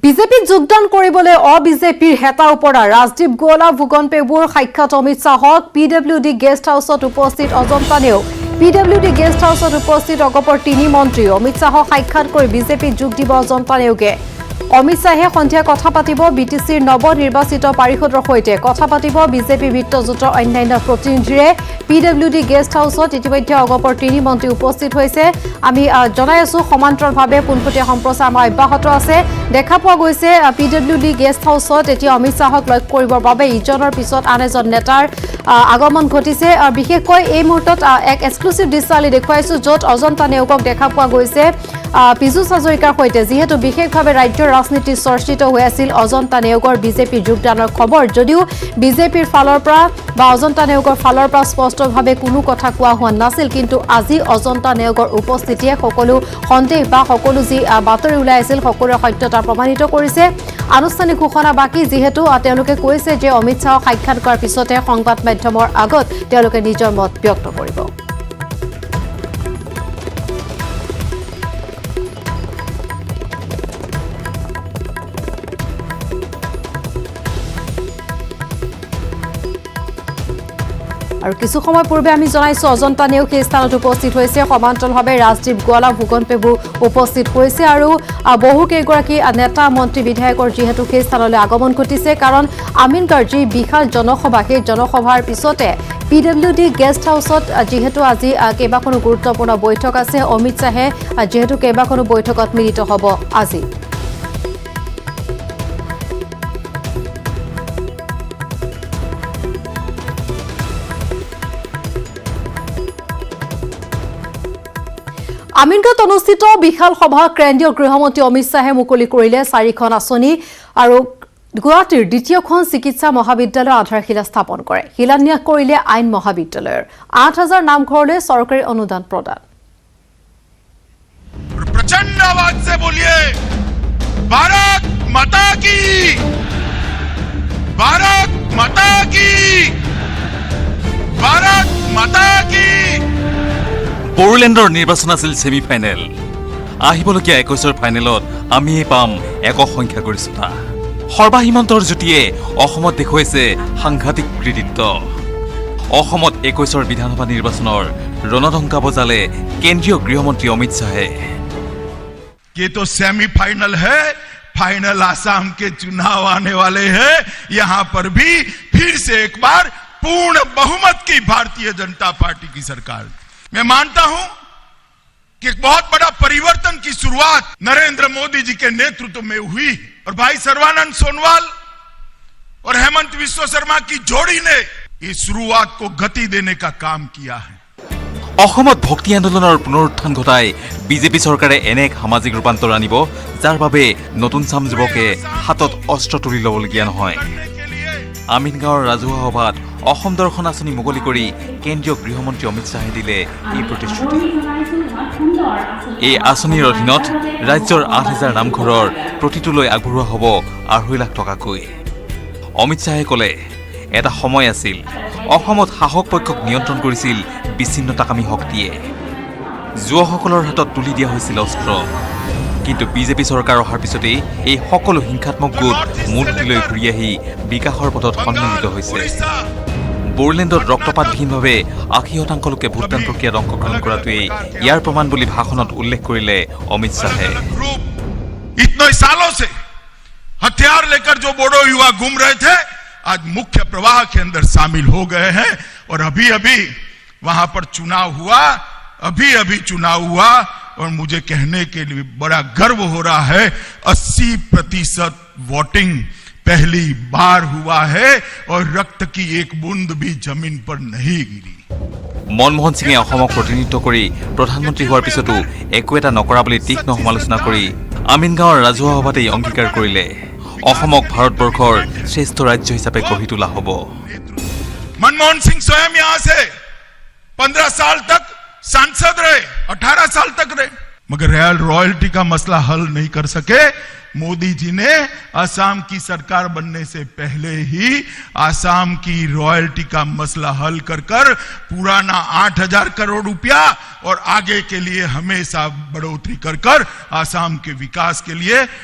বিজেপিত যোগদান কৰিবলৈ অবিজেপিৰ হেতা ওপৰা ৰাজদীপ গোৱালা ভুগন পেবুৰ সাক্ষাৎ অমিত শাহক পিডব্লিউডি গেষ্ট হাউছত উপস্থিত অজন্তা নেওগ পিডব্লিউডি গেষ্ট হাউছত উপস্থিত অগপৰ 3 মন্ত্ৰী অমিত শাহক সাক্ষাৎ কৰি বিজেপিত যোগ দিব অজন্তা নেওগে অমিত শাহে সন্ধিয়া কথা পাতিব বিটিচিৰ নৱ নিৰ্বাচিত পাৰিষদৰ সৈতে কথা পাতিব বিজেপি মিত্ৰজোঁটৰ অন্যান্য প্ৰতিনিধিৰে পিডব্লিউডি গেষ্ট হাউছত ইতিমধ্যে অগপৰ 3 মন্ত্ৰী উপস্থিত হৈছে আমি জনাই আছো সমান্তৰালভাৱে পোনপটীয়া সম্প্ৰচাৰ আমাৰ অব্যাহত আছে দেখা পোৱা গৈছে পিডব্লিউডি গেষ্ট হাউছত এতিয়া অমিত শাহক লক্ষ্য কৰিবৰ বাবে ইজনৰ পিছত আন এজন নেতাৰ আগমন ঘটিছে বিশেষকৈ এই মুহূৰ্তত এক এক্সক্লুসিভ দৃশ্যাৱলী দেখুৱাইছো য'ত অজন্তা নেওগক দেখা পোৱা গৈছে পিজু হাজৰিকাৰ সৈতে যেহেতু বিশেষভাৱে ৰাজ্যৰ ৰাজনীতি চৰ্চিত হৈ আছিল অজন্তা নেওগৰ বিজেপি যোগদানৰ খবৰ যদিও বিজেপিৰ ফালৰ পৰা বা অজন্তা নেওগৰ ফালৰ পৰা স্পষ্টভাৱে কোনো কথা কোৱা হোৱা নাছিল কিন্তু আজি অজন্তা নেওগৰ উপস্থিতিয়ে সকলো সন্দেহ বা সকলো যি বাতৰি ওলাই আছিল সকলোৰে সত্যতা প্ৰমাণিত কৰিছে আনুষ্ঠানিক ঘোষণা বাকি যেহেতু তেওঁলোকে কৈছে যে অমিত শাহক সাক্ষাৎ কৰাৰ পিছতে সংবাদ মাধ্যমৰ আগত তেওঁলোকে নিজৰ মত ব্যক্ত কৰিব আৰু কিছু সময় পূৰ্বে আমি জনাইছো অজন্তা নেওগ সেই স্থানত উপস্থিত হৈছে সমান্তৰালভাৱে ৰাজদীপ গোৱালা ভুগন পেবু উপস্থিত হৈছে আৰু বহু কেইগৰাকী নেতা মন্ত্ৰী বিধায়কৰ যেহেতু সেই স্থানলৈ আগমন ঘটিছে কাৰণ আমিনগাঁৱৰ যি বিশাল জনসভা সেই জনসভাৰ পিছতে পিডব্লিউডি গেষ্ট হাউছত যেহেতু আজি কেইবাখনো গুৰুত্বপূৰ্ণ বৈঠক আছে অমিত শাহে যেহেতু কেইবাখনো বৈঠকত মিলিত হ'ব আজি আমিনগাঁৱত অনুষ্ঠিত বিশাল সভা কেন্দ্ৰীয় গৃহমন্ত্ৰী অমিত শাহে মুকলি কৰিলে 4খন আঁচনি আৰু গুৱাহাটীৰ দ্বিতীয়খন চিকিৎসা মহাবিদ্যালয়ৰ আধাৰশিলা স্থাপন কৰে শিলান্যাস কৰিলে আইন মহাবিদ্যালয়ৰ 8000 নামঘৰলৈ চৰকাৰী অনুদান প্ৰদান प्रचंड आवाज से बोलिए भारत माता की भारत माता की भारत माता की বড়োলেণ্ডৰ নিৰ্বাচন আছিল ছেমি ফাইনেল আহিবলগীয়া 21ৰ ফাইনেলত আমি পাম একক সংখ্যাগৰিষ্ঠতা সৰ্বাসীমন্তৰ জুটিয়ে অসমত দেখুৱাইছে সাংঘাতিক কৃতিত্ব অসমত 21ৰ বিধানসভা নিৰ্বাচনৰ ৰণধংকা বজালে কেন্দ্ৰীয় গৃহমন্ত্ৰী অমিত শাহে ये तो सेमीफाइनल है फाइनल आसाम के चुनाव आने वाले हैं यहां पर भी फिर से एक बार पूर्ण बहुमत की भारतीय जनता पार्टी की सरकार मैं मानता हूं कि एक बहुत बड़ा परिवर्तन की शुरुआत नरेंद्र मोदी जी के नेतृत्व में हुई और भाई सर्बानंद सोनोवाल और हेमंत बिस्वा शर्मा की जोड़ी ने इस शुरुआत को गति देने का काम किया है অসমত ভক্তি আন্দোলনৰ পুনৰুত্থান ঘটাই বিজেপি চৰকাৰে এনে এক সামাজিক ৰূপান্তৰ আনিব যাৰ বাবে নতুন চাম যুৱকে হাতত অস্ত্ৰ তুলি ল'বলগীয়া নহয় আমিনগাঁৱৰ ৰাজহুৱা সভাত অসম দৰ্শন আঁচনি মুকলি কৰি কেন্দ্ৰীয় গৃহমন্ত্ৰী অমিত শাহে দিলে এই প্ৰতিশ্ৰুতি এই আঁচনিৰ অধীনত ৰাজ্যৰ 8000 নামঘৰৰ প্ৰতিটোলৈ আগবঢ়োৱা হ'ব 2.5 লাখ টকাকৈ অমিত শাহে ক'লে এটা সময় আছিল অসমত শাসক পক্ষক নিয়ন্ত্ৰণ কৰিছিল বিচ্ছিন্নতাকামী শক্তিয়ে যুৱসকলৰ হাতত তুলি দিয়া হৈছিল অস্ত্ৰ কিন্তু বিজেপি চৰকাৰ অহাৰ পিছতেই এই সকলো হিংসাত্মক গোট মূলটিলৈ ঘূৰি আহি বিকাশৰ পথত সন্মিলিত হৈছে বড়োলেণ্ডত ৰক্তপাতবিহীনভাৱে 80% লোকে ভোটদান প্ৰক্ৰিয়াত অংশগ্ৰহণ কৰাটোৱেই ইয়াৰ প্ৰমাণ বুলি ভাষণত উল্লেখ কৰিলে অমিত শাহে इतने सालों से हथियार लेकर जो बोडो युवा घूम रहे थे आज मुख्य प्रवाह के अंदर शामिल हो गए हैं और अभी अभी वहां पर चुनाव हुआ और मुझे कहने के लिए बड़ा गर्व हो रहा है 80% वोटिंग पहली बार हुआ है और रक्त की एक बूंद भी जमीन पर नहीं गिरी মনমোহন সিঙে অসমক প্ৰতিনিধিত্ব কৰি প্ৰধানমন্ত্ৰী হোৱাৰ পিছতো একো এটা নকৰা বুলি তীক্ষ্ণ সমালোচনা কৰি আমিনগাঁৱৰ ৰাজহুৱা সভাতেই অংগীকাৰ কৰিলে অসমক ভাৰতবৰ্ষৰ শ্ৰেষ্ঠ ৰাজ্য হিচাপে গঢ়ি তোলা হ'ব मनमोहन सिंह स्वयं यहां से 15 साल तक सांसद रहे 18 साल तक रहे मगर रॉयल्टी का मसला हल नहीं कर सके। मोदी जी ने असम की सरकार बनने से पहले ही असम की रॉयल्टी का मसला हल कर पुराना 8,000 करोड़ रुपया और आगे के लिए हमेशा बढ़ोतरी कर असम के विकास के लिए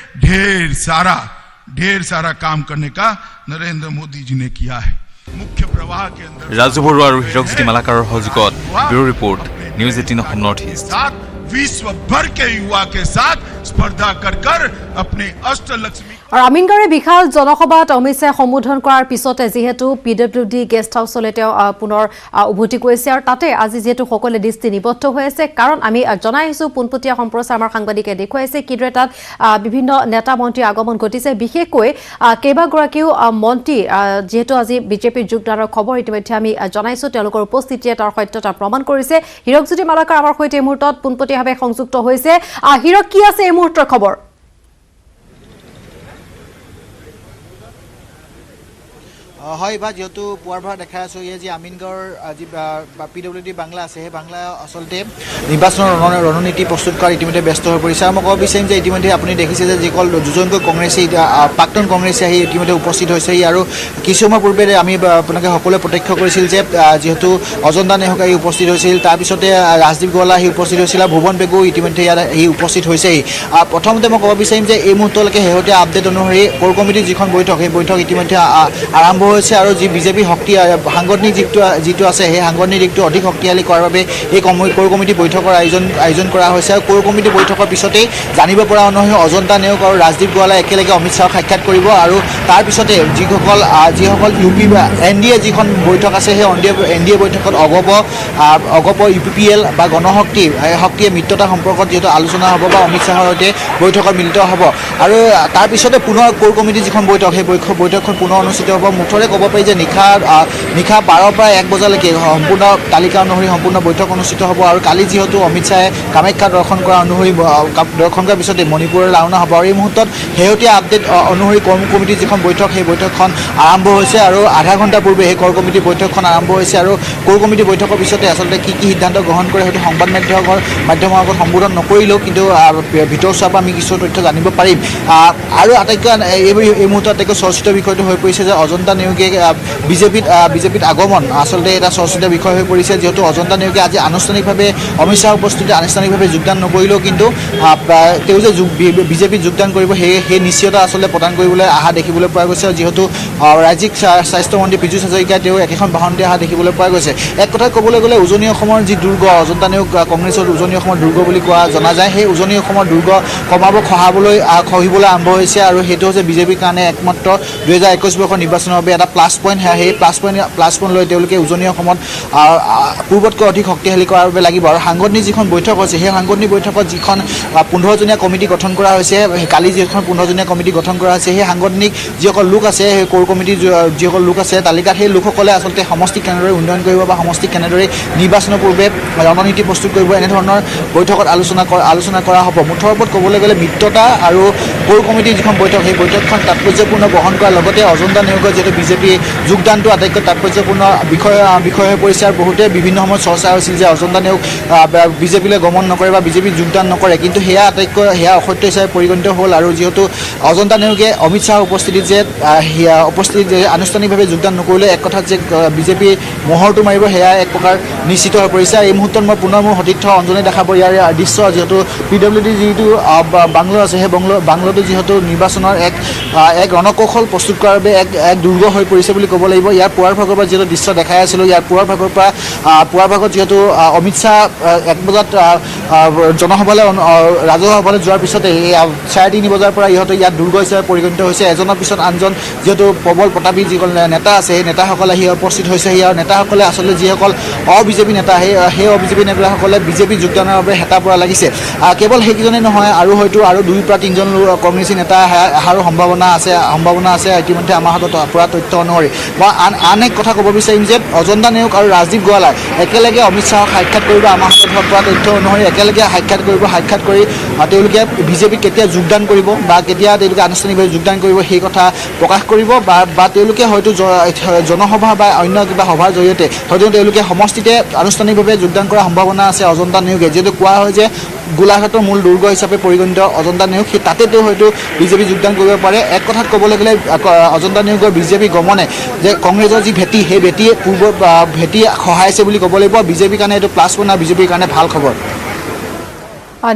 ढेर सारा काम करने का नरेंद्र मोदी जी ने किया है। मुख्य प्रवाह के अंदर राजू बरुआ और हिरकज्योति मालाकाৰৰ সহযোগত bureau report news 18 Assam north east. विश्व भर के युवा के साथ स्पर्धा कर अपने अष्टलक्ष्मी और आमिनगाঁৱৰে বিশাল জনসভাত অমিত শ্বাহে সম্বোধন কৰাৰ পিছতে যেহেতু পিডব্লিউডি গেষ্ট হাউচলৈ তেওঁ পুনৰ উভতি গৈছে আৰু তাতে আজি যেহেতু সকলে দৃষ্টি নিবদ্ধ হৈ আছে কাৰণ আমি জনাই আহিছো পোনপটীয়া সম্প্ৰচাৰ আমাৰ সাংবাদিকে দেখুৱাইছে কিদৰে তাত বিভিন্ন নেতা মন্ত্ৰী আগমন ঘটিছে বিশেষকৈ কেইবাগৰাকীও মন্ত্ৰী যেহেতু আজি বিজেপিৰ যোগদানৰ খবৰ ইতিমধ্যে আমি জনাইছো তেওঁলোকৰ উপস্থিতিয়ে তাৰ সত্যতা প্ৰমাণ কৰিছে। হিৰকজ্যোতি মালাকাৰ আমাৰ সৈতে এই মুহূৰ্তত পোনপটীয়াভাৱে সংযুক্ত হৈছে। হিৰক কি আছে এই মুহূৰ্তৰ খবৰ? হয় বা যেহেতু পুৱাৰ ভাৰ দেখা আছো এই যে আমিনগাঁৱৰ যি পিডব্লিউডি বাংলা আছে সেই বাংলা আচলতে নিৰ্বাচনৰ ৰণনীতি প্ৰস্তুত কৰাৰ ইতিমধ্যে ব্যস্ত হৈ পৰিছে। আৰু মই ক'ব বিচাৰিম যে ইতিমধ্যে আপুনি দেখিছে যে যিসকল দুজনকৈ কংগ্ৰেছী প্ৰাক্তন কংগ্ৰেছী আহি ইতিমধ্যে উপস্থিত হৈছে আৰু কিছু সময় পূৰ্বে আমি আপোনালোকে সকলোৱে প্ৰত্যক্ষ কৰিছিল যে যিহেতু অজন্তা নেওগ আহি উপস্থিত হৈছিল, তাৰপিছতে ৰাজদীপ গোৱালা আহি উপস্থিত হৈছিল আৰু ভুৱন পেগু ইতিমধ্যে ইয়াত আহি উপস্থিত হৈছেহি। প্ৰথমতে মই ক'ব বিচাৰিম যে এই মুহূৰ্তলৈকে শেহতীয়া আপডেট অনুসৰি কোৰ কমিটিৰ যিখন বৈঠক সেই বৈঠক ইতিমধ্যে আৰম্ভ হৈছে আৰু যি বিজেপি শক্তি সাংগঠনিক যিটো আছে সেই সাংগঠনিক দিশটো অধিক শক্তিশালী কৰাৰ বাবে এই কোৰ কমিটি বৈঠকৰ আয়োজন কৰা হৈছে। আৰু কোৰ কমিটি বৈঠকৰ পিছতেই জানিব পৰা অনুসৰি অজন্তা নেওগ আৰু ৰাজদীপ গোৱালা একেলগে অমিত শ্বাহক সাক্ষাৎ কৰিব আৰু তাৰপিছতে যিসকল ইউপি বা এনডিএ যিখন বৈঠক আছে সেই এনডিএ বৈঠকত অগপ ইউপিপিএল বা গণশক্তিয়ে মিত্ৰতা সম্পৰ্কত যিহেতু আলোচনা হ'ব বা অমিত শ্বাহৰ সৈতে বৈঠকত মিলিত হ'ব আৰু তাৰপিছতে পুনৰ কোৰ কমিটি যিখন বৈঠক সেই বৈঠকখন পুনৰ অনুষ্ঠিত হ'ব। মুঠৰে ক'ব পাৰি যে নিশা 12 পৰা 1 বজালৈকে সম্পূৰ্ণ তালিকা অনুসৰি সম্পূৰ্ণ বৈঠক অনুষ্ঠিত হ'ব। আৰু কালি যিহেতু অমিত শ্বাহে কামাখ্যা দৰ্শন কৰাৰ পিছতে মণিপুৰলৈ ৰাওনা হ'ব আৰু এই মুহূৰ্তত শেহতীয়া আপডেট অনুসৰি কোৰ কমিটিৰ যিখন বৈঠক সেই বৈঠকখন আৰম্ভ হৈছে আৰু আধা ঘণ্টা পূৰ্বে সেই কোৰ কমিটিৰ বৈঠকখন আৰম্ভ হৈছে। আৰু কোৰ কমিটিৰ বৈঠকৰ পিছতে আচলতে কি সিদ্ধান্ত গ্ৰহণ কৰে হয়তো সংবাদ মাধ্যমৰ আগত সম্বোধন নকৰিলেও কিন্তু ভিতৰচোৱাৰ পৰা আমি কিছু তথ্য জানিব পাৰিম। আৰু আটাইতকৈ এই মুহূৰ্তত আটাইতকৈ চৰ্চিত বিষয়টো হৈ পৰিছে যে অজন্তা নেওগে বিজেপিত আগমন আচলতে এটা চৰ্চিত বিষয় হৈ পৰিছে। যিহেতু অজন্তা নেওগে আজি আনুষ্ঠানিকভাৱে অমিত শ্বাহৰ উপস্থিতিত আনুষ্ঠানিকভাৱে যোগদান নকৰিলেও কিন্তু তেওঁ যে বিজেপিত যোগদান কৰিব সেই নিশ্চয়তা আচলতে প্ৰদান কৰিবলৈ অহা দেখিবলৈ পোৱা গৈছে। যিহেতু ৰাজ্যিক স্বাস্থ্যমন্ত্ৰী পীযুষ হাজৰিকাই তেওঁ একেখন বাহনতে অহা দেখিবলৈ পোৱা গৈছে। এক কথাত ক'বলৈ গ'লে উজনি অসমৰ যি দুৰ্গ অজন্তা নেওগ কংগ্ৰেছৰ উজনি অসমৰ দুৰ্গ বুলি জনা যায়, সেই উজনি অসমৰ দুৰ্গ খহিবলৈ আৰম্ভ হৈছে আৰু সেইটো হৈছে বিজেপিৰ কাৰণে একমাত্ৰ 2021 বৰ্ষৰ নিৰ্বাচনৰ বাবে এটা প্লাছ পইণ্ট। সেই প্লাছ পইণ্ট লৈ তেওঁলোকে উজনি অসমত পূৰ্বতকৈ অধিক শক্তিশালী কৰাৰ বাবে লাগিব। আৰু সাংগঠনিক যিখন বৈঠক হৈছে সেই সাংগঠনিক বৈঠকত যিখন 15জনীয়া কমিটি গঠন কৰা হৈছে, কালি যিখন 15জনীয়া কমিটি গঠন কৰা হৈছে সেই সাংগঠনিক যিসকল লোক আছে সেই কোৰ কমিটিৰ যিসকল লোক আছে তালিকাত সেই লোকসকলে আচলতে সমষ্টি কেনেদৰে উন্নয়ন কৰিব বা সমষ্টি কেনেদৰে নিৰ্বাচনৰ পূৰ্বে ৰণনীতি প্ৰস্তুত কৰিব এনেধৰণৰ বৈঠকত আলোচনা কৰা হ'ব। মুঠৰ ওপৰত ক'বলৈ গ'লে মিত্ৰতা আৰু কোৰ কমিটিৰ যিখন বৈঠক সেই বৈঠকখন তাৎপৰ্যপূৰ্ণ গ্ৰহণ কৰাৰ লগতে অজন্তা নেওগৰ যিহেতু বিজেপি যোগদানটো আটাইতকৈ তাৎপৰ্যপূৰ্ণ বিষয় হৈ পৰিছে আৰু বহুতে বিভিন্ন সময়ত চৰ্চা হৈছিল যে অজন্তা নেওগ বিজেপিলৈ গমন নকৰে বা বিজেপিত যোগদান নকৰে, কিন্তু সেয়া অসত্য হিচাপে পৰিগণিত হ'ল। আৰু যিহেতু অজন্তা নেওগে অমিত শ্বাহৰ উপস্থিতিত যে আনুষ্ঠানিকভাৱে যোগদান নকৰিলে এক কথাত যে বিজেপি মহৰটো মাৰিব সেয়া এক প্ৰকাৰ নিশ্চিত হৈ পৰিছে। এই মুহূৰ্তত মই পুনৰ মোৰ সতীৰ্থ অঞ্জনে দেখাব ইয়াৰ দৃশ্য। যিহেতু পিডব্লিউডি যিটো বাংলো আছে সেই বাংলোটো যিহেতু নিৰ্বাচনৰ এক ৰণকৌশল প্ৰস্তুত কৰাৰ বাবে এক দুৰ্গ হৈ পৰিছে বুলি ক'ব লাগিব। ইয়াৰ পুৱাৰ ভাগৰ পৰা যিহেতু দৃশ্য দেখাই আছিলোঁ, ইয়াৰ পুৱাৰ ভাগত যিহেতু অমিত শ্বাহ 1 বজাত ৰাজহুৱা সভালৈ যোৱাৰ পিছতে 3:30 বজাৰ পৰা ইয়াত দুৰ্গ হিচাপে পৰিগণিত হৈছে। এজনৰ পিছত আনজন যিহেতু প্ৰবল প্ৰতাপী যিসকল নেতা আছে সেই নেতাসকলে আহি উপস্থিত হৈছেহি আৰু নেতাসকলে আচলতে যিসকল অবিজেপি নেতা সেই অবিজেপি নেতাসকলে বিজেপি যোগদানৰ বাবে হেতা পৰা লাগিছে। কেৱল সেইকেইজনেই নহয় আৰু হয়তো আৰু 2 পৰা 3জন কংগ্ৰেছী নেতা অহাৰো সম্ভাৱনা আছে ইতিমধ্যে আমাৰ হাতত পৰা তথ্য তথ্য অনুসৰি মই আন এক কথা ক'ব বিচাৰিম যে অজন্তা নেওগ আৰু ৰাজদীপ গোৱালাই একেলগে অমিত শ্বাহক সাক্ষাৎ কৰিব আমাৰ হাতত পোৱা তথ্য অনুসৰি একেলগে সাক্ষাৎ কৰি তেওঁলোকে বিজেপিত কেতিয়া যোগদান কৰিব বা কেতিয়া তেওঁলোকে আনুষ্ঠানিকভাৱে যোগদান কৰিব সেই কথা প্ৰকাশ কৰিব বা তেওঁলোকে হয়তো জনসভা বা অন্য কিবা সভাৰ জৰিয়তে হয়তো তেওঁলোকে সমষ্টিতে আনুষ্ঠানিকভাৱে যোগদান কৰাৰ সম্ভাৱনা আছে অজন্তা নেওগে যিহেতু কোৱা হয় যে গোলাঘাটৰ মূল দুৰ্গ হিচাপে পৰিগণিত অজন্তা নেওগ সেই তাতে তেওঁ হয়তো বিজেপি যোগদান কৰিব পাৰে এক কথাত ক'বলৈ গ'লে অজন্তা নেওগৰ বিজেপি গমনে যে কংগ্ৰেছৰ যি ভেটি সেই ভেটিয়ে পূৰ্বৰ ভেটি সহাইছে বুলি ক'ব লাগিব বিজেপিৰ কাৰণে এইটো প্লাছ পইণ্ট আৰু বিজেপিৰ কাৰণে ভাল খবৰ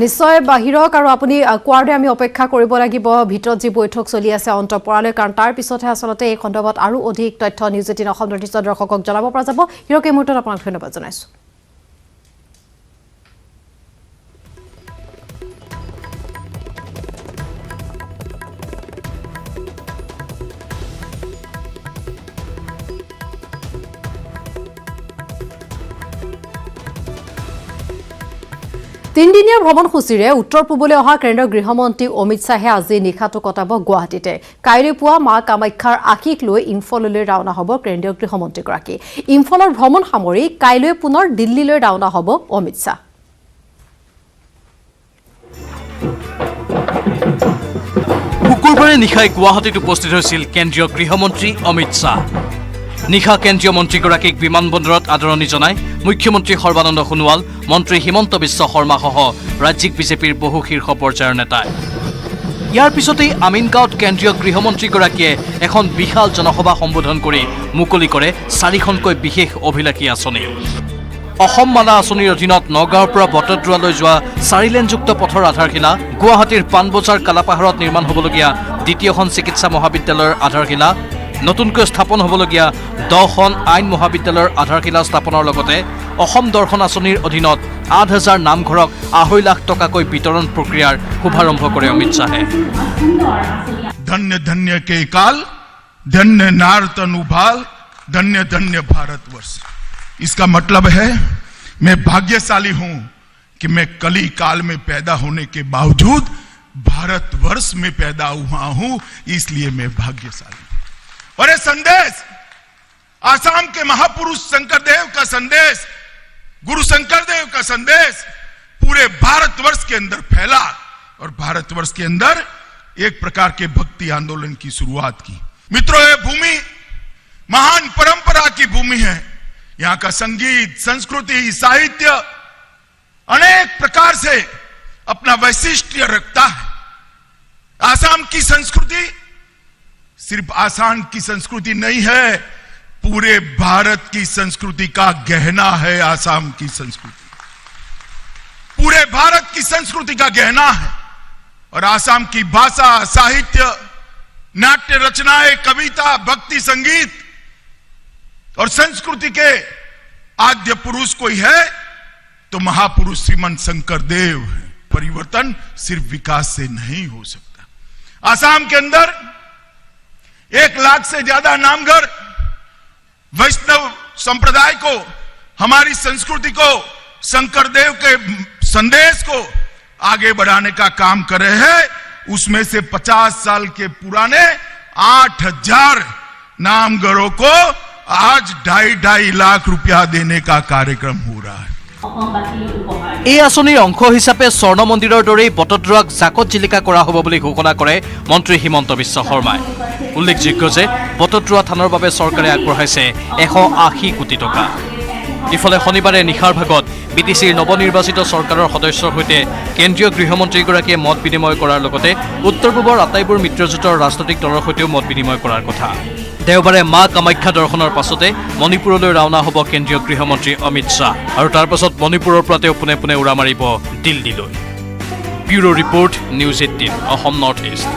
নিশ্চয় বাহিৰক আৰু আপুনি কোৱাৰ দৰে আমি অপেক্ষা কৰিব লাগিব ভিতৰত যি বৈঠক চলি আছে অন্ত পৰালৈ কাৰণ তাৰ পিছতহে আচলতে এই সন্দৰ্ভত আৰু অধিক তথ্য নিউজ 18 অসম নিৰ্দিষ্ট দৰ্শকক জনাব পৰা যাব হিৰক এই মুহূৰ্তত আপোনাক ধন্যবাদ জনাইছো তিনিদিনীয়া ভ্ৰমণসূচীৰে উত্তৰ পূবলৈ অহা কেন্দ্ৰীয় গৃহমন্ত্ৰী অমিত শ্বাহে আজি নিশাটো কটাব গুৱাহাটীতে কাইলৈ পুৱা মা কামাখ্যাৰ আশীক লৈ ইম্ফললৈ ৰাওনা হ'ব কেন্দ্ৰীয় গৃহমন্ত্ৰীগৰাকী ইম্ফলৰ ভ্ৰমণ সামৰি কাইলৈ পুনৰ দিল্লীলৈ ৰাওনা হ'ব অমিত শ্বাহ শুকুৰবাৰে নিশাই গুৱাহাটীত উপস্থিত হৈছিল কেন্দ্ৰীয় গৃহমন্ত্ৰী অমিত শ্বাহ নিশা কেন্দ্ৰীয় মন্ত্ৰীগৰাকীক বিমানবন্দৰত আদৰণি জনাই মুখ্যমন্ত্ৰী সৰ্বানন্দ সোণোৱাল মন্ত্ৰী হিমন্ত বিশ্ব শৰ্মাসহ ৰাজ্যিক বিজেপিৰ বহু শীৰ্ষ পৰ্যায়ৰ নেতাই ইয়াৰ পিছতেই আমিনগাঁৱত কেন্দ্ৰীয় গৃহমন্ত্ৰীগৰাকীয়ে এখন বিশাল জনসভা সম্বোধন কৰি মুকলি কৰে 4খনকৈ বিশেষ অভিলাষী আঁচনি অসম মালা আঁচনিৰ অধীনত নগাঁৱৰ পৰা বটদ্ৰৱালৈ যোৱা 4লেনযুক্ত পথৰ আধাৰশিলা গুৱাহাটীৰ পাণবজাৰ কালাপাহাৰত নিৰ্মাণ হ'বলগীয়া দ্বিতীয়খন চিকিৎসা মহাবিদ্যালয়ৰ আধাৰশিলা নতুনকৈ স্থাপন হ'বলগীয়া 10খন আইন মহাবিদ্যালয়ৰ আধাৰশিলা স্থাপনৰ লগতে অসম দৰ্শন আঁচনিৰ অধীনত 8,000 নামঘৰক 2.5 লাখ টকাকৈ বিতৰণ প্ৰক্ৰিয়াৰ শুভাৰম্ভ কৰে অমিত শ্বাহে धन्य धन्य के काल धन्य नारतनुभाल धन्य धन्य भारतवर्ष इसका मतलब है मैं भाग्यशाली हूं कि मैं कली काल में पैदा होने के बावजूद भारतवर्ष में पैदा हुआ हूं इसलिए मैं भाग्यशाली और ये संदेश आसाम के महापुरुष शंकरदेव का संदेश गुरु शंकरदेव का संदेश पूरे भारतवर्ष के अंदर फैला और भारतवर्ष के अंदर एक प्रकार के भक्ति आंदोलन की शुरुआत की मित्रों ये भूमि महान परंपरा की भूमि है यहाँ का संगीत संस्कृति साहित्य अनेक प्रकार से अपना वैशिष्ट्य रखता है आसाम की संस्कृति सिर्फ आसाम की संस्कृति नहीं है पूरे भारत की संस्कृति का गहना है आसाम की संस्कृति पूरे भारत की संस्कृति का गहना है और आसाम की भाषा साहित्य नाट्य रचनाएं कविता भक्ति संगीत और संस्कृति के आद्य पुरुष कोई है तो महापुरुष श्रीमंत शंकरदेव है परिवर्तन सिर्फ विकास से नहीं हो सकता आसाम के अंदर 1 लाख से ज्यादा नामघर वैष्णव संप्रदाय को हमारी संस्कृति को शंकरदेव के संदेश को आगे बढ़ाने का काम कर रहे हैं उसमें से 50 साल के पुराने 8,000 नामघरों को आज 2.5 लाख रुपया देने का कार्यक्रम हो रहा है এই আঁচনিৰ অংশ হিচাপে স্বৰ্ণ মন্দিৰৰ দৰেই বটদ্ৰৱাক জাকত জিলিকা কৰা হ'ব বুলি ঘোষণা কৰে মন্ত্ৰী হিমন্ত বিশ্ব শৰ্মাই উল্লেখযোগ্য যে বটদ্ৰৱা থানৰ বাবে চৰকাৰে আগবঢ়াইছে 180 কোটি টকা ইফালে শনিবাৰে নিশাৰ ভাগত বিটিচিৰ নৱনিৰ্বাচিত চৰকাৰৰ সদস্যৰ সৈতে কেন্দ্ৰীয় গৃহমন্ত্ৰীগৰাকীয়ে মত বিনিময় কৰাৰ লগতে উত্তৰ পূবৰ আটাইবোৰ মিত্ৰজোঁটৰ ৰাজনৈতিক দলৰ সৈতেও মত বিনিময় কৰাৰ কথা দেওবাৰে মা কামাখ্যা দৰ্শনৰ পাছতে মণিপুৰলৈ ৰাওনা হ'ব কেন্দ্ৰীয় গৃহমন্ত্ৰী অমিত শ্বাহ আৰু তাৰ পাছত মণিপুৰৰ পৰা তেওঁ পোনে পোনে উৰা মাৰিব দিল্লীলৈ bureau report news 18 Assam north east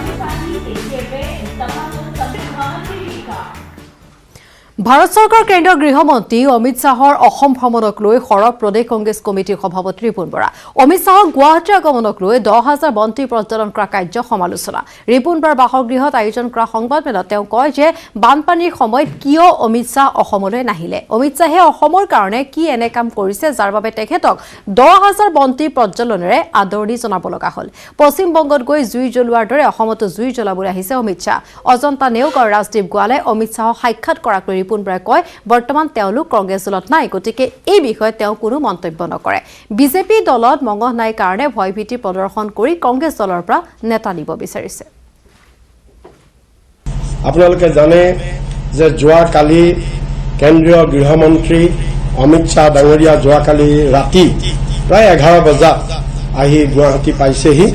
Bharat চৰকাৰ কেন্দ্ৰীয় গৃহমন্ত্ৰী অমিত শ্বাহৰ অসম ভ্ৰমণক লৈ সৰব প্ৰদেশ কংগ্ৰেছ কমিটিৰ সভাপতি ৰিপুণ বৰা অমিত শ্বাহৰ গুৱাহাটীৰ আগমনক লৈ 10,000 বন্তি প্ৰজ্বলন কৰা কাৰ্য সমালোচনা ৰিপুণ বৰাৰ বাসগৃহত আয়োজন কৰা সংবাদমেলত তেওঁ কয় যে বানপানীৰ সময়ত কিয় অমিত শ্বাহ অসমলৈ নাহিলে অমিত শ্বাহে অসমৰ কাৰণে কি এনে কাম কৰিছে যাৰ বাবে তেখেতক 10,000 বন্তি প্ৰজ্বলনেৰে আদৰণি জনাব লগা হ'ল পশ্চিম বংগত গৈ জুই জ্বলোৱাৰ দৰে অসমতো জুই জ্বলাবলৈ আহিছে অমিত শ্বাহ অজন্তা নেওগ আৰু ৰাজদীপ গোৱালে অমিত শ্বাহক সাক্ষাৎ কৰাক লৈ ৰিপুণ বৰাই কয় বৰ্তমান তেওঁলোক কংগ্ৰেছ দলত নাই গতিকে এই বিষয়ে তেওঁ কোনো মন্তব্য নকৰে বিজেপি দলত মঙহ নাই কাৰণে ভয়ভীতি প্ৰদৰ্শন কৰি কংগ্ৰেছ দলৰ পৰা নেতা নিব বিচাৰিছে আপোনালোকে জানে যে যোৱাকালি কেন্দ্ৰীয় গৃহমন্ত্ৰী অমিত শ্বাহ ডাঙৰীয়া যোৱাকালি ৰাতি প্ৰায় 11 বজাত আহি গুৱাহাটী পাইছেহি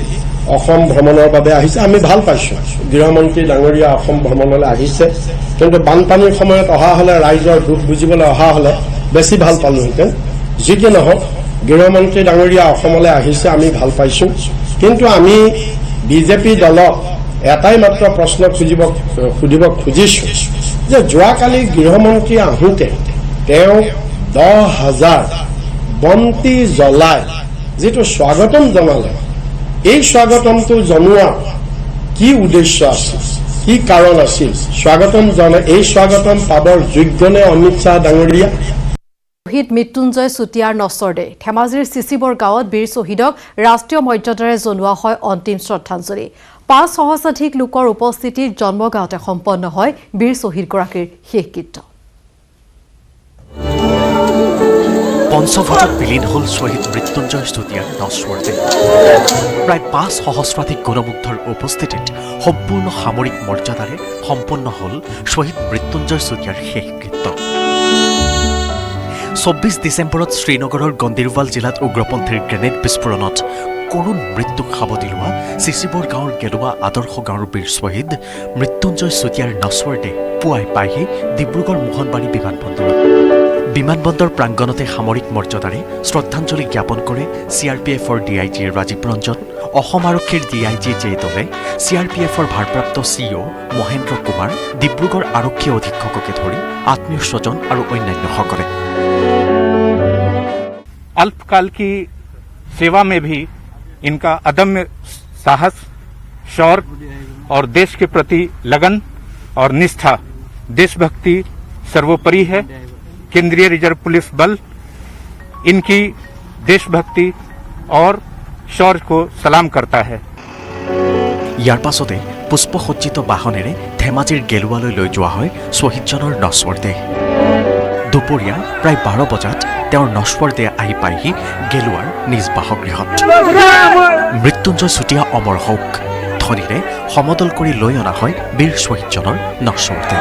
অসম ভ্ৰমণৰ বাবে আহিছে আমি ভাল পাইছোঁ গৃহমন্ত্ৰী ডাঙৰীয়া অসম ভ্ৰমণলৈ আহিছে কিন্তু বানপানীৰ সময়ত অহা হলে ৰাইজৰ দুখ বুজিবলৈ অহা হলে বেছি ভাল পালোহেঁতেন যি কি নহওক গৃহমন্ত্ৰী ডাঙৰীয়া অসমলৈ আহিছে আমি ভাল পাইছোঁ কিন্তু আমি বিজেপি দলক এটাই মাত্ৰ প্ৰশ্ন সুধিব খুজিছোঁ যে যোৱাকালি গৃহমন্ত্ৰী আহোঁতে তেওঁ 10,000 বন্তি জ্বলাই যিটো স্বাগতম জনালে এই স্বাগতমটো জনোৱাৰ কি উদ্দেশ্য আছিল কি কাৰণ আছিল স্বাগতম জনাই এই স্বাগতম পাবৰ যোগ্যনে অমিত শ্বাহ ডাঙৰীয়া শহীদ মৃত্যুঞ্জয় চুতীয়াৰ নচৰদে ধেমাজিৰ চিচিবৰ গাঁৱত বীৰ শ্বহীদক ৰাষ্ট্ৰীয় মৰ্যাদাৰে জনোৱা হয় অন্তিম শ্ৰদ্ধাঞ্জলি 5 সহস্ৰাধিক লোকৰ উপস্থিতিত জন্মগাঁৱতে সম্পন্ন হয় বীৰ শ্বহীদগৰাকীৰ শেষকৃত্য পঞ্চভূতত বিলীন হ'ল শ্বহীদ মৃত্যুঞ্জয় চুতীয়াৰ নশ্বৰদে প্ৰায় 5 সহস্ৰাধিক গুণমুগ্ধৰ উপস্থিতিত সম্পূৰ্ণ সামৰিক মৰ্যাদাৰে সম্পন্ন হ'ল শ্বহীদ মৃত্যুঞ্জয় চুতীয়াৰ শেষকৃত্য 24 ডিচেম্বৰত শ্ৰীনগৰৰ গণ্ডিৰৱাল জিলাত উগ্ৰপন্থীৰ গ্ৰেনেড বিস্ফোৰণত কৰুণ মৃত্যুক সাৱটি লোৱা চিচিবৰ গাঁৱৰ গেলুৱা আদৰ্শ গাঁৱৰ বীৰ শ্বহীদ মৃত্যুঞ্জয় চুতীয়াৰ নশ্বৰদে পুৱাই পায়হি ডিব্ৰুগড় মোহনবাৰী বিমানবন্দৰ প্ৰাংগণতে সামৰিক মৰ্যাদাৰে শ্ৰদ্ধাঞ্জলি জ্ঞাপন কৰে CRPFৰ DIG ৰাজীৱ ৰঞ্জন অসম আৰক্ষীৰ DIG জে দলে CRPFৰ ভাৰপ্ৰাপ্ত CEO মহেন্দ্ৰ কুমাৰ ডিব্ৰুগড় আৰক্ষী অধীক্ষককে ধৰি আত্মীয় স্বজন আৰু অন্যান্যসকলে अल्पकाल की सेवा में भी इनका अदम्य साहस शौर्य और देश के प्रति लगन और निष्ठा देशभक्ति सर्वोपरि है केंद्रीय रिजर्व पुलिस बल इनकी देशभक्ति और शौर्य को सलाम करता है ইয়াৰ পাছতে পুষ্পসজ্জিত বাহনেৰে ধেমাজিৰ গেলুৱালৈ লৈ যোৱা হয় শ্বহীদজনৰ নশ্বৰদেহ দুপৰীয়া প্ৰায় 12 বজাত তেওঁৰ নশ্বৰদেহ আহি পায়হি গেলুৱাৰ নিজ বাসগৃহত মৃত্যুঞ্জয় চুতীয়া অমৰ হওক ধ্বনিৰে সমদল কৰি লৈ অনা হয় বীৰ শ্বহীদজনৰ নশ্বৰদেহ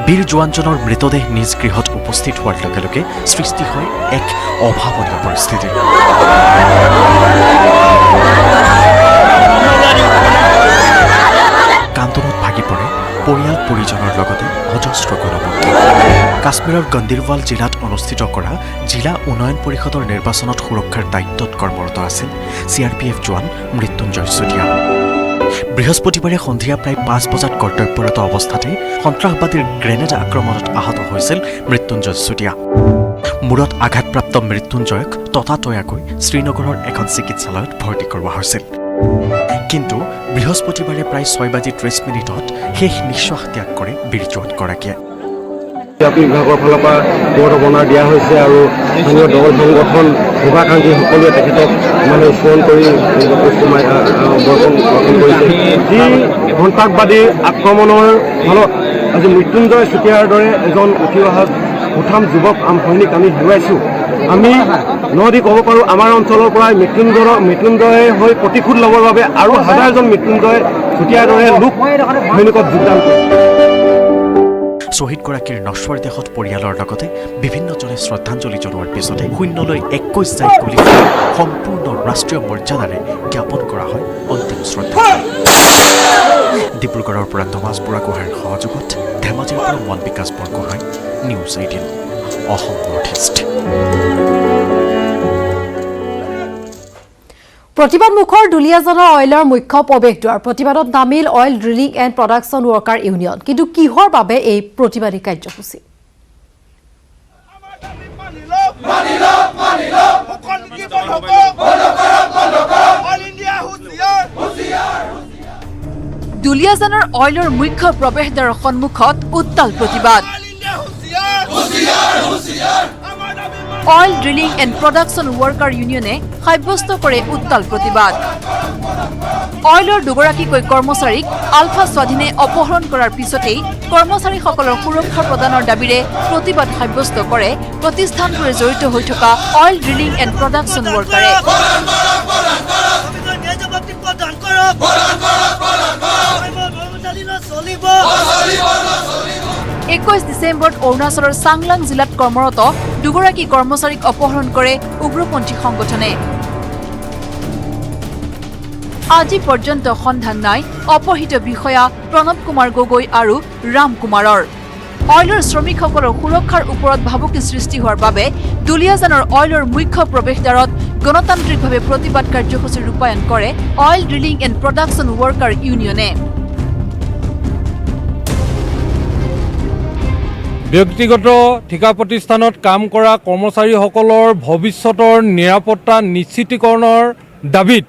বীৰ জোৱানজনৰ মৃতদেহ নিজ গৃহত উপস্থিত হোৱাৰ লগে লগে সৃষ্টি হয় এক অভাৱনীয় পৰিস্থিতি কান্দোনত ভাগি পৰে পৰিয়াল পৰিজনৰ লগতে অজস্ৰ গণমন্ত্ৰী কাশ্মীৰৰ গণ্ডিৰৱাল জিলাত অনুষ্ঠিত কৰা জিলা উন্নয়ন পৰিষদৰ নিৰ্বাচনত সুৰক্ষাৰ দায়িত্বত কৰ্মৰত আছিল CRPF জোৱান মৃত্যুঞ্জয় চুতীয়া বৃহস্পতিবাৰে সন্ধিয়া প্ৰায় 5 বজাত কৰ্তব্যৰত অৱস্থাতে সন্ত্ৰাসবাদীৰ গ্ৰেনেড আক্ৰমণত আহত হৈছিল মৃত্যুঞ্জয় চুতীয়া মূৰত আঘাতপ্ৰাপ্ত মৃত্যুঞ্জয়ক ততাতৈয়াকৈ শ্ৰীনগৰৰ এখন চিকিৎসালয়ত ভৰ্তি কৰোৱা হৈছিল কিন্তু বৃহস্পতিবাৰে প্ৰায় 6:30 শেষ নিশ্বাস ত্যাগ কৰে বীৰ জোৱানগৰাকীয়ে বিভাগৰ ফালৰ পৰা বৰ্ণনা দিয়া হৈছে আৰু স্থানীয় দল সংগঠন শুভাকাংক্ষী সকলোৱে তেখেতক মানে স্মৰণ কৰি বৰ্ষণ কৰিছে যি সন্ত্ৰাসবাদী আক্ৰমণৰ ফলত আজি মৃত্যুঞ্জয় চুতীয়াৰ দৰে এজন উঠি অহা সুঠাম যুৱক সৈনিক আমি হেৰুৱাইছোঁ আমি নদী ক'ব পাৰোঁ আমাৰ অঞ্চলৰ পৰাই মৃত্যুঞ্জয় হৈ প্ৰতিশোধ ল'বৰ বাবে আৰু হাজাৰজন মৃত্যুঞ্জয় চুতীয়াৰ দৰে লোক সৈনিকত যোগদান কৰে শ্বহীদগৰাকীৰ নশ্বৰদেহত পৰিয়ালৰ লগতে বিভিন্নজনে শ্ৰদ্ধাঞ্জলি জনোৱাৰ পিছতে শূন্যলৈ 21 জাই গুলী সম্পূৰ্ণ ৰাষ্ট্ৰীয় মৰ্যাদাৰে জ্ঞাপন কৰা হয় অন্তিম শ্ৰদ্ধাঞ্জলি ডিব্ৰুগড়ৰ পৰা টমাছ বুঢ়াগোহাঁইৰ সহযোগত ধেমাজিৰ পৰা Mon Bikash Borgohain news 18 Assam north east প্ৰতিবাদ মুখৰ দুলিয়াজানৰ অইলৰ মুখ্য প্ৰৱেশদ্বাৰ প্ৰতিবাদত নামিল oil drilling and production worker union কিন্তু কিহৰ বাবে এই প্ৰতিবাদী কাৰ্যসূচী দুলিয়াজানৰ অইলৰ মুখ্য প্ৰৱেশদ্বাৰৰ সন্মুখত উত্তাল প্ৰতিবাদ oil drilling and production worker ইউনিয়নে সাব্যস্ত কৰে উত্তাল প্ৰতিবাদ অইলৰ দুগৰাকীকৈ কৰ্মচাৰীক আলফা স্বাধীনে অপহৰণ কৰাৰ পিছতেই কৰ্মচাৰীসকলৰ সুৰক্ষা প্ৰদানৰ দাবীৰে প্ৰতিবাদ সাব্যস্ত কৰে প্ৰতিষ্ঠানটোৰে জড়িত হৈ থকা অইল ড্ৰিলিং এণ্ড প্ৰডাকশ্যন ৱৰ্কাৰে 21 ডিচেম্বৰত অৰুণাচলৰ চাংলাং জিলাত কৰ্মৰত দুগৰাকী কৰ্মচাৰীক অপহৰণ কৰে উগ্ৰপন্থী সংগঠনে আজি পৰ্যন্ত সন্ধান নাই অপহৃত বিষয়া প্ৰণৱ কুমাৰ গগৈ আৰু ৰাম কুমাৰৰ অইলৰ শ্ৰমিকসকলৰ সুৰক্ষাৰ ওপৰত ভাবুকি সৃষ্টি হোৱাৰ বাবে দুলিয়াজানৰ অইলৰ মুখ্য প্ৰৱেশদ্বাৰত গণতান্ত্ৰিকভাৱে প্ৰতিবাদ কাৰ্যসূচী ৰূপায়ণ কৰে oil drilling and production worker ইউনিয়নে ব্যক্তিগত ঠিকা প্ৰতিষ্ঠানত কাম কৰা কৰ্মচাৰীসকলৰ ভৱিষ্যতৰ নিৰাপত্তা নিশ্চিতকৰণৰ দাবীত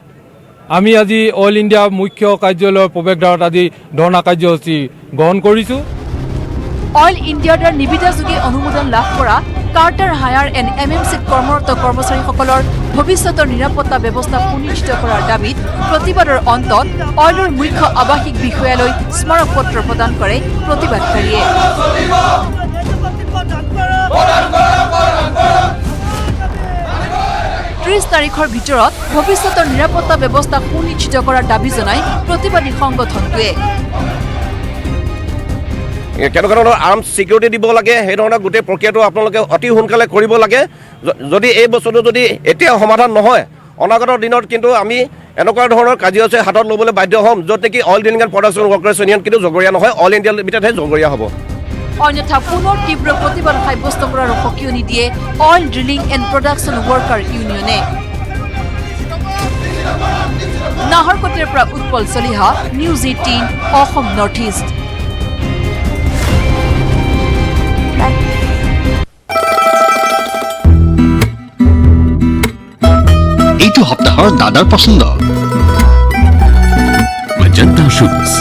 আমি আজি অইল ইণ্ডিয়া মুখ্য কাৰ্যালয়ৰ প্ৰৱেশদ্বাৰত আজি ধৰ্ণা কাৰ্যসূচী গ্ৰহণ কৰিছোঁ অইল ইণ্ডিয়াৰ দ্বাৰা নিবিদাযোগে অনুমোদন লাভ কৰা কাৰ্টাৰ হায়াৰ এণ্ড MMCত কৰ্মৰত কৰ্মচাৰীসকলৰ ভৱিষ্যতৰ নিৰাপত্তা ব্যৱস্থা সুনিশ্চিত কৰাৰ দাবীত প্ৰতিবাদৰ অন্তত অইলৰ মুখ্য আৱাসিক বিষয়ালৈ স্মাৰক পত্ৰ প্ৰদান কৰে প্ৰতিবাদকাৰীয়ে 30 তাৰিখৰ ভিতৰত ভৱিষ্যতৰ নিৰাপত্তা ব্যৱস্থা সুনিশ্চিত কৰাৰ দাবী জনাই প্ৰতিবাদী সংগঠনটোৱে কেনেকুৱা ধৰণৰ আৰ্মছ ছিকিউৰিটি দিব লাগে সেই ধৰণৰ গোটেই প্ৰক্ৰিয়াটো আপোনালোকে অতি সোনকালে কৰিব লাগে যদি এই বস্তুটো যদি এতিয়া সমাধান নহয় অনাগত দিনত কিন্তু আমি এনেকুৱা ধৰণৰ কাৰ্যসূচী হাতত ল'বলৈ বাধ্য হ'ম য'ত নেকি oil drilling and production workers union কিন্তু জগৰীয়া নহয় অল ইণ্ডিয়া লিমিটেডহে জগৰীয়া হ'ব অন্যথা পুনৰ তীব্ৰ প্ৰতিবাদ সাব্যস্ত কৰাৰ সকিয়নি দিয়ে oil drilling and production worker ইউনিয়নে নাহৰকটীয়াৰ পৰা Utpal Chaliha news 18 Assam north east এইটো সপ্তাহৰ দাদাৰ পছন্দ মেজেণ্টা শুজ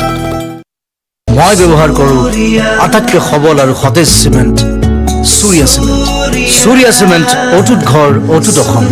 মই ব্যৱহাৰ কৰোঁ আটাইতকৈ সবল আৰু সতেজ চিমেণ্ট সূৰ্যা চিমেণ্ট অটুট ঘৰ অটুট অসম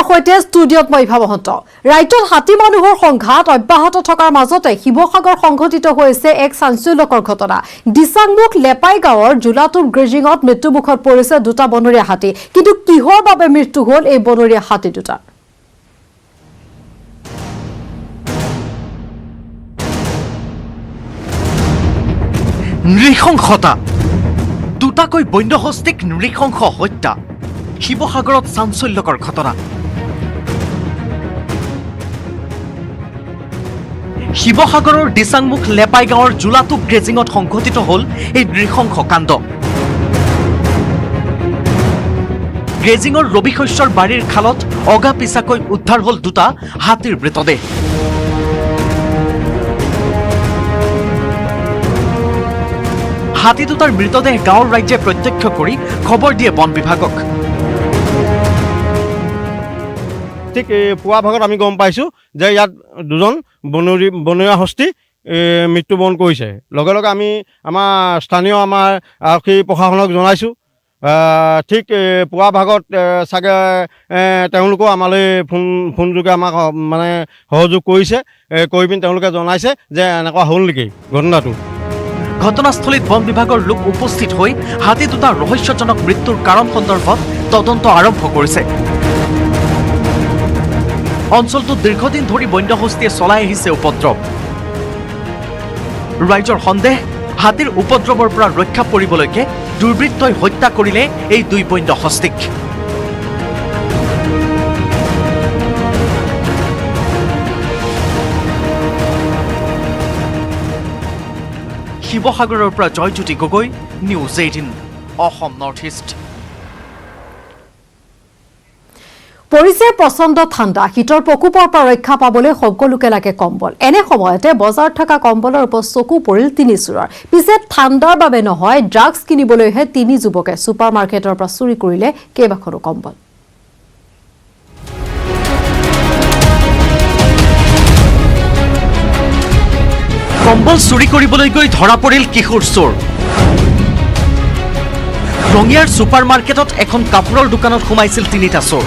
সৈতে ষ্টুডিঅ'ত মই ভাবহন্ত ৰাজ্যত হাতী মানুহৰ সংঘাত অব্যাহত থকাৰ মাজতে শিৱসাগৰ সংঘটিত হৈছে এক চাঞ্চল্যকৰ ঘটনা দিচাংমুখ লেপাই গাঁৱৰ জুলাটোপ গ্ৰেজিঙত মৃত্যুমুখত পৰিছে দুটা বনৰীয়া হাতী কিন্তু কিহৰ বাবে মৃত্যু হ'ল এই বনৰীয়া হাতী দুটা নৃশংসতা দুটাকৈ বন্যহস্তিক নৃশংস হত্যা শিৱসাগৰত চাঞ্চল্যকৰ ঘটনা শিৱসাগৰৰ দিচাংমুখ লেপাই গাঁৱৰ জুলাটোপ গ্ৰেজিঙত সংঘটিত হ'ল এই নৃশংস কাণ্ড গ্ৰেজিঙৰ ৰবি শস্যৰ বাৰীৰ খালত অগা পিছাকৈ উদ্ধাৰ হ'ল দুটা হাতীৰ মৃতদেহ হাতী দুটাৰ মৃতদেহ গাঁৱৰ ৰাইজে প্ৰত্যক্ষ কৰি খবৰ দিয়ে বন বিভাগক ঠিক পুৱা ভাগত আমি গম পাইছোঁ যে ইয়াত দুজন বনৰীয়া হস্তি মৃত্যুবৰণ কৰিছে লগে লগে আমি আমাৰ স্থানীয় আমাৰ আৰক্ষী প্ৰশাসনক জনাইছোঁ ঠিক পুৱা ভাগত চাগে তেওঁলোকেও আমালৈ ফোনযোগে আমাক মানে সহযোগ কৰিছে কৰি পিনি তেওঁলোকে জনাইছে যে এনেকুৱা হ'ল নেকি ঘটনাটো ঘটনাস্থলীত বন বিভাগৰ লোক উপস্থিত হৈ হাতী দুটা ৰহস্যজনক মৃত্যুৰ কাৰণ সন্দৰ্ভত তদন্ত আৰম্ভ কৰিছে অঞ্চলটোত দীৰ্ঘদিন ধৰি বন্যহস্তীয়ে চলাই আহিছে উপদ্ৰৱ ৰাইজৰ সন্দেহ হাতীৰ উপদ্ৰৱৰ পৰা ৰক্ষা পৰিবলৈকে দুৰ্বৃত্তই হত্যা কৰিলে এই দুই বন্যহস্তীক শিৱসাগৰৰ পৰা Joyjyoti Gogoi, news 18 Assam north east. পৰিছে প্ৰচণ্ড ঠাণ্ডা, শীতৰ প্ৰকোপৰ পৰা ৰক্ষা পাবলৈ সকলোকে লাগে কম্বল। এনে সময়তে বজাৰত থকা কম্বলৰ ওপৰত চকু পৰিল তিনি চোৰৰ। পিছে ঠাণ্ডাৰ বাবে নহয়, ড্ৰাগছ কিনিবলৈহে তিনি যুৱকে ছুপাৰ মাৰ্কেটৰ পৰা চুৰি কৰিলে কেইবাখনো কম্বল। কম্বল চুৰি কৰিবলৈ গৈ ধৰা পৰিল কিশোৰ চোৰ। ৰঙিয়াৰ ছুপাৰ মাৰ্কেটত এখন কাপোৰৰ দোকানত সোমাইছিল তিনিটা চোৰ।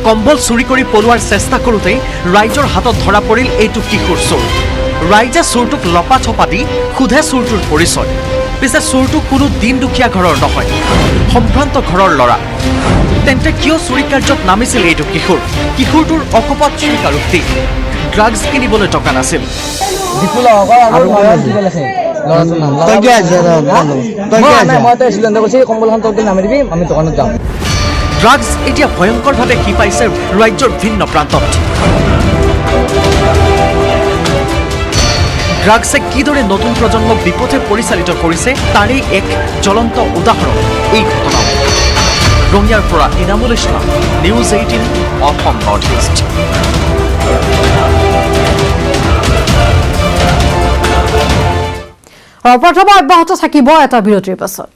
কম্বল চুৰি কৰি পলোৱাৰ চেষ্টা কৰোঁতেই ৰাইজৰ হাতত ধৰা পৰিল এইটো কিশোৰ চোৰ। ৰাইজে চোৰটোক লপাথপা দি সোধে চোৰটোৰ পৰিচয়। পিছে চোৰটো কোনো দিন দুখীয়া ঘৰৰ নহয়, সম্ভ্ৰান্ত ঘৰৰ ল'ৰা। তেন্তে কিয় চুৰি কাৰ্যত নামিছিল এইটো কিশোৰ? কিশোৰটোৰ অকপট স্বীকাৰোক্তি, ড্ৰাগছ কিনিবলৈ টকা নাছিল। ড্ৰাগছ এতিয়া ভয়ংকৰভাৱে শিপাইছে ৰাজ্যৰ ভিন্ন প্ৰান্তত। ড্ৰাগছে কিদৰে নতুন প্ৰজন্মক বিপথে পৰিচালিত কৰিছে তাৰেই এক জ্বলন্ত উদাহৰণ এই ঘটনা। ৰঙিয়াৰ পৰা Inamul Islam, news 18 Assam north east. প্ৰথমে অব্যাহত থাকিব এটা বিৰতিৰ পাছত।